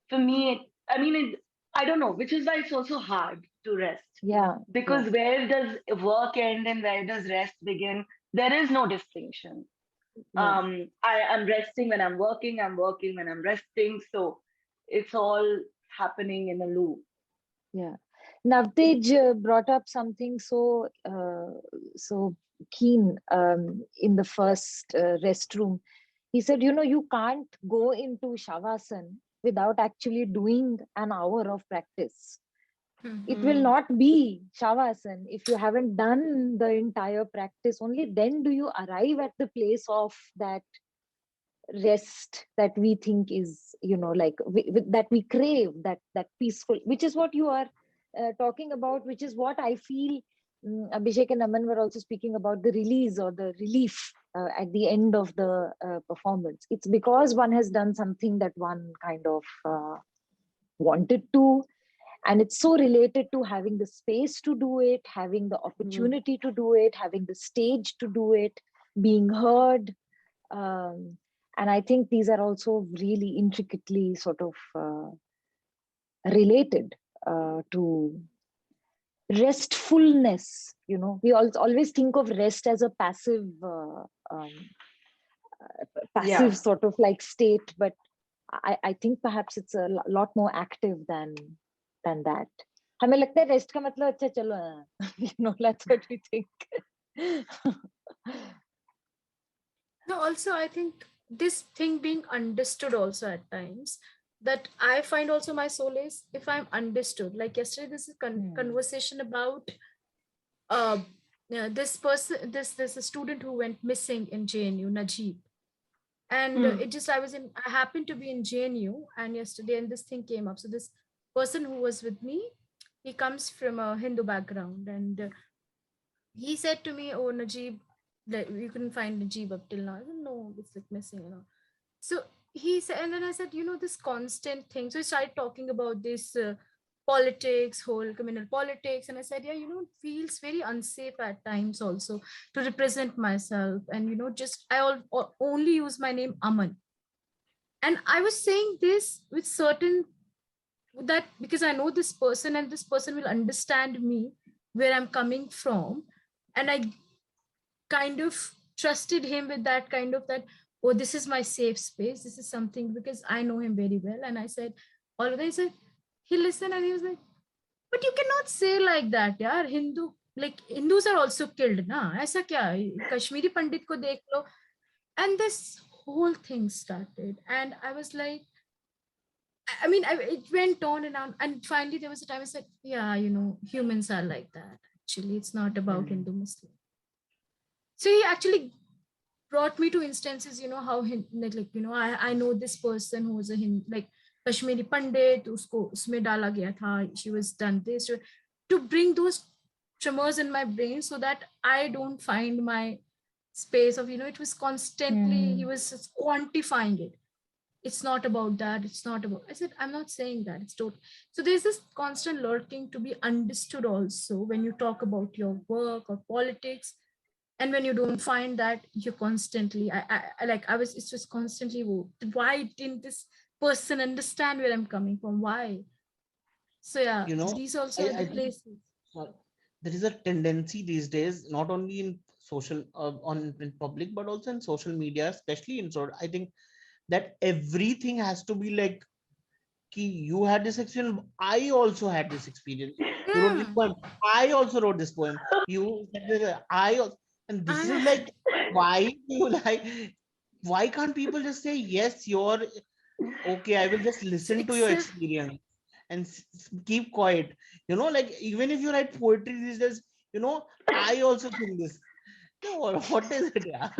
for me. I mean, I don't know, which is why it's also hard to rest. Yeah, yeah, Because where does work end and where does rest begin? There is no distinction. yeah, I'm resting when I'm working, I'm working when I'm resting. So it's all happening in a loop. yeah. Navtej brought up something so keen in the first restroom. He said, you can't go into Shavasana without actually doing an hour of practice. It will Hmm. not be Shavasana if you haven't done the entire practice. Only then do you arrive at the place of that rest that we think is, like that we crave, that peaceful, which is what you are talking about, which is what I feel. Abhishek and Aman were also speaking about the release or the relief at the end of the performance. It's because one has done something that one kind of wanted to, and it's so related to having the space to do it, having the Hmm. opportunity to do it, having the stage to do it, being heard. And I think these are also really intricately sort of related to restfulness. We always think of rest as a um, passive Yeah. sort of like state, but I think perhaps it's a lot more active than that. हमें लगता है rest का मतलब अच्छा चलो that's what we think. No, also I think this thing being understood also at times, that I find also my solace if I'm understood. Like yesterday, this is Hmm. conversation about uh, this person, this a student who went missing in JNU, Najib, and Hmm. it just I happened to be in JNU, and yesterday, and this thing came up. So this person who was with me, he comes from a Hindu background, and he said to me, "Oh, Najib, like you couldn't find Najib up till now." I said, "No, it's like missing." So he said, and then I said, this constant thing. So he started talking about this politics, whole communal politics, and I said, yeah, it feels very unsafe at times also to represent myself, and just only use my name Aman, and I was saying this with certain that because I know this person and this person will understand me where I'm coming from, and I kind of trusted him with that kind of that, oh, this is my safe space, this is something, because I know him very well. And I said, all of that. He listened and he was like, but you cannot say like that, yaar. Like Hindus are also killed, na? Aisa kya? Kashmiri Pandit ko dekh lo. And this whole thing started. And I was like, it went on and on. And finally, there was a time I said, yeah, humans are like that. Actually, it's not about Hmm. Hindu Muslim. So he actually brought me to instances, how I know this person who was a like Kashmiri Pandit, usko usme dala gaya tha, she was done this, to bring those tremors in my brain so that I don't find my space of, it was constantly, he Hmm. was just quantifying it. It's not about that. It's not about, I said, I'm not saying that. It's total. So there's this constant lurking to be understood also when you talk about your work or politics, and when you don't find that, you're constantly I was it's just constantly, why didn't this person understand where I'm coming from, why? So yeah, You know, these also are I the think places. there is a tendency these days, not only in social, in public, but also in social media, especially in short. I think that everything has to be like, Ki, you had this experience. I also had this experience. You wrote this Hmm. poem. I also wrote this poem. You said that I also, and this is I, like, why do you like? Why can't people just say yes? You're okay. I will just so listen to your it's experience and keep quiet. Like even if you write poetry these days, I also think this. No, what is it? Yeah?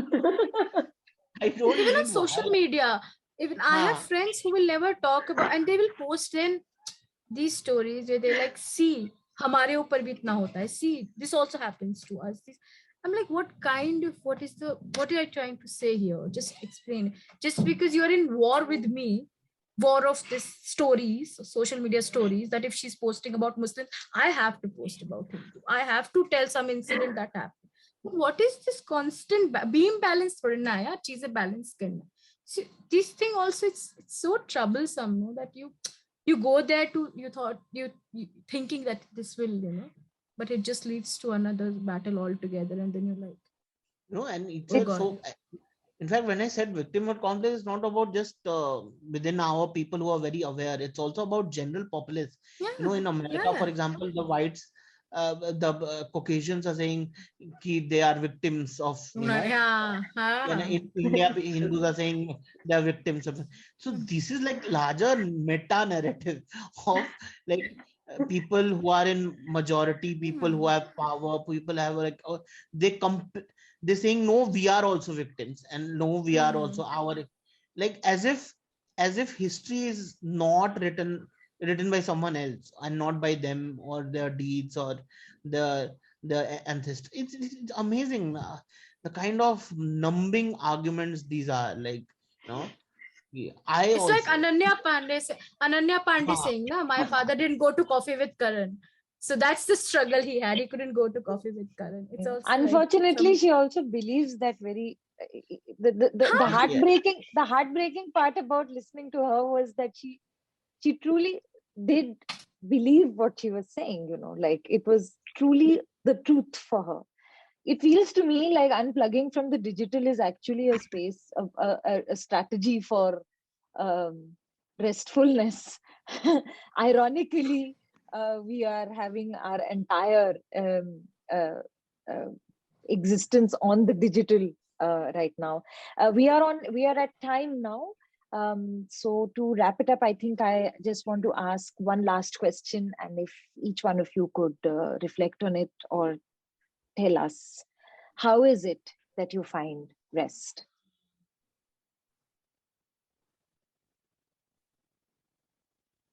I don't even on need social why. media, even I have Huh. friends who will never talk about, and they will post in these stories where they like, see हमारे ऊपर भी इतना होता है. See, this also happens to us. I'm like, what are you trying to say here? Just explain. Just because you're in war with me, war of this stories, social media stories, that if she's posting about Muslims, I have to post about him too. I have to tell some incident that happened. What is this constant beam balance for Naya? She's a balance करना. See, this thing also, it's so troublesome, no? That you go there to you thinking that this will, but it just leads to another battle altogether, and then you're like, And it's oh It, god. so. In fact, when I said victimhood complex, it's not about just within our people who are very aware. It's also about general populace. Yeah, In America, yeah. for example, the whites, the Caucasians are saying ki they are victims of, Yeah, and yeah. in India, Hindus are saying they are victims of. So this is like larger meta narrative of like people who are in majority, people who have power, people have like they they're saying no, we are also victims, and no, we are also our, like as if history is not written by someone else and not by them or their deeds or the ancestors. It's amazing. The kind of numbing arguments these are, like, yeah, I It's like also. Ananya Pandey Ha. saying, "Na, my father didn't go to coffee with Karan." So that's the struggle he had. He couldn't go to coffee with Karan. It's yeah. also like Unfortunately, some. she also believes that very the Huh? Yeah. heartbreaking part about listening to her was that she truly did believe what she was saying, like it was truly the truth for her. It feels to me like unplugging from the digital is actually a space of a strategy for um, restfulness. Ironically, we are having our entire uh, uh, existence on the digital right now. We are at time now. So to wrap it up, I think I just want to ask one last question, and if each one of you could reflect on it or tell us, how is it that you find rest?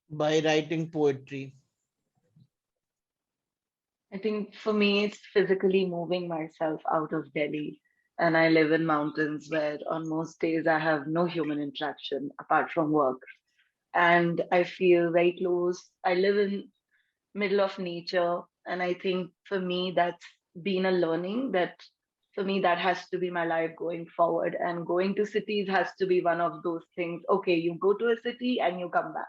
By writing poetry. I think for me, it's physically moving myself out of Delhi. And I live in mountains where on most days I have no human interaction apart from work. And I feel very close. I live in middle of nature. And I think for me, that's been a learning that for me, that has to be my life going forward. And going to cities has to be one of those things. Okay, you go to a city and you come back,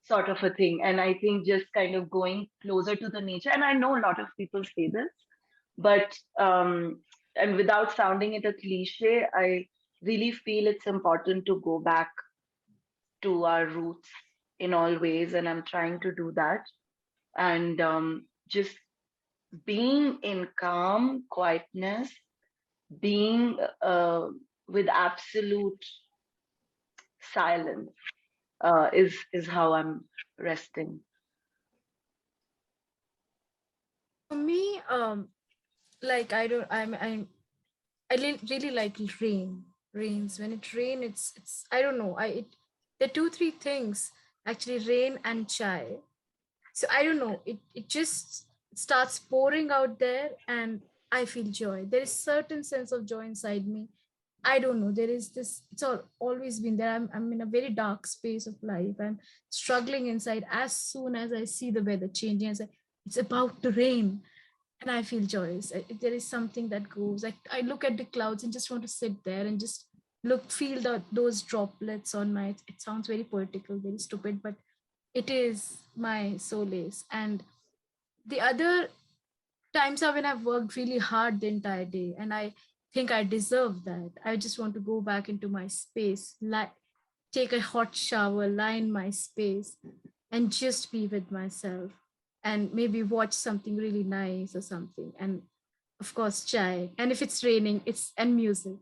sort of a thing. And I think just kind of going closer to the nature. And I know a lot of people say this, but and without sounding it a cliche, I really feel it's important to go back to our roots in all ways. And I'm trying to do that. And just being in calm quietness, being with absolute silence is how I'm resting. For me, like really like rain. Rains. When it rain, it's I don't know. The two three things actually, rain and chai. So I don't know, it just starts pouring out there, and I feel joy. There is certain sense of joy inside me. I don't know, there is this, it's always been there. I'm in a very dark space of life. I'm struggling inside. As soon as I see the weather changing, I say it's about to rain, and I feel joyous. There is something that goes, I look at the clouds and just want to sit there and just feel those droplets on my, it sounds very poetical, very stupid, but it is my solace. And the other times are when I've worked really hard the entire day, and I think I deserve that. I just want to go back into my space, take a hot shower, lie in my space, and just be with myself, and maybe watch something really nice or something. And of course, chai. And if it's raining, it's and music.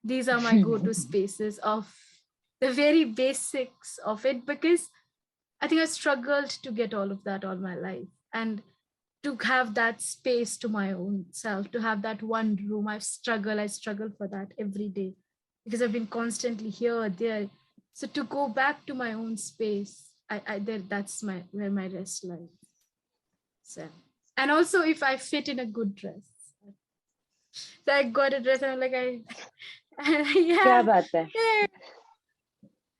These are my go-to spaces of the very basics of it, because I think I struggled to get all of that all my life. And to have that space to my own self, to have that one room, I struggle for that every day, because I've been constantly here, there. So to go back to my own space, that's where my rest lies. So, and also if I fit in a good dress. So I got a dress and I'm like, Kya yeah, baat hai? yeah.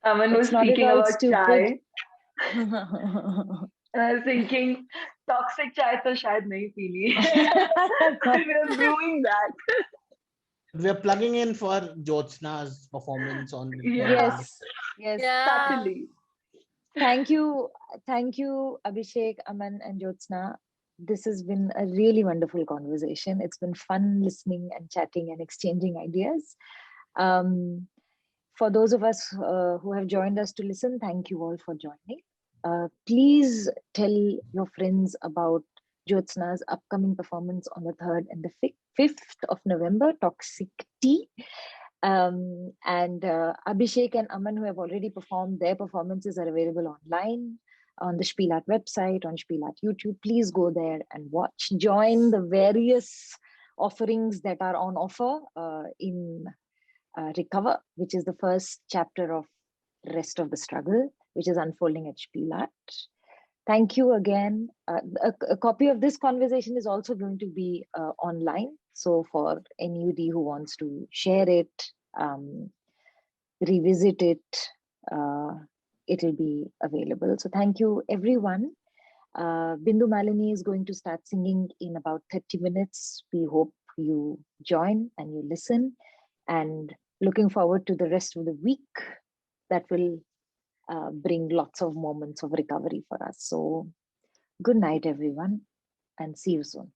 Aman was It's not at speaking all about stupid. chai, and I was thinking, toxic chai to shayad nahi peeli. We are brewing that. We are plugging in for Jyotsna's performance on the Yeah, 10th. Yes, yes. Yeah. subtly. Thank you, Abhishek, Aman, and Jyotsna. This has been a really wonderful conversation. It's been fun listening and chatting and exchanging ideas. Um, for those of us who have joined us to listen, thank you all for joining. Please tell your friends about Jyotsna's upcoming performance on the 3rd and the 5th of November, Toxic Tea. And Abhishek and Aman, who have already performed, their performances are available online on the Spielat website, on Spielat YouTube. Please go there and watch. Join the various offerings that are on offer in Recover, which is the first chapter of Rest of the Struggle, which is unfolding at Spielat. Thank you again. A copy of this conversation is also going to be online. So for anybody who wants to share it, revisit it, it'll be available. So thank you, everyone. Bindu Malini is going to start singing in about 30 minutes. We hope you join and you listen. And looking forward to the rest of the week that will bring lots of moments of recovery for us. So good night, everyone, and see you soon.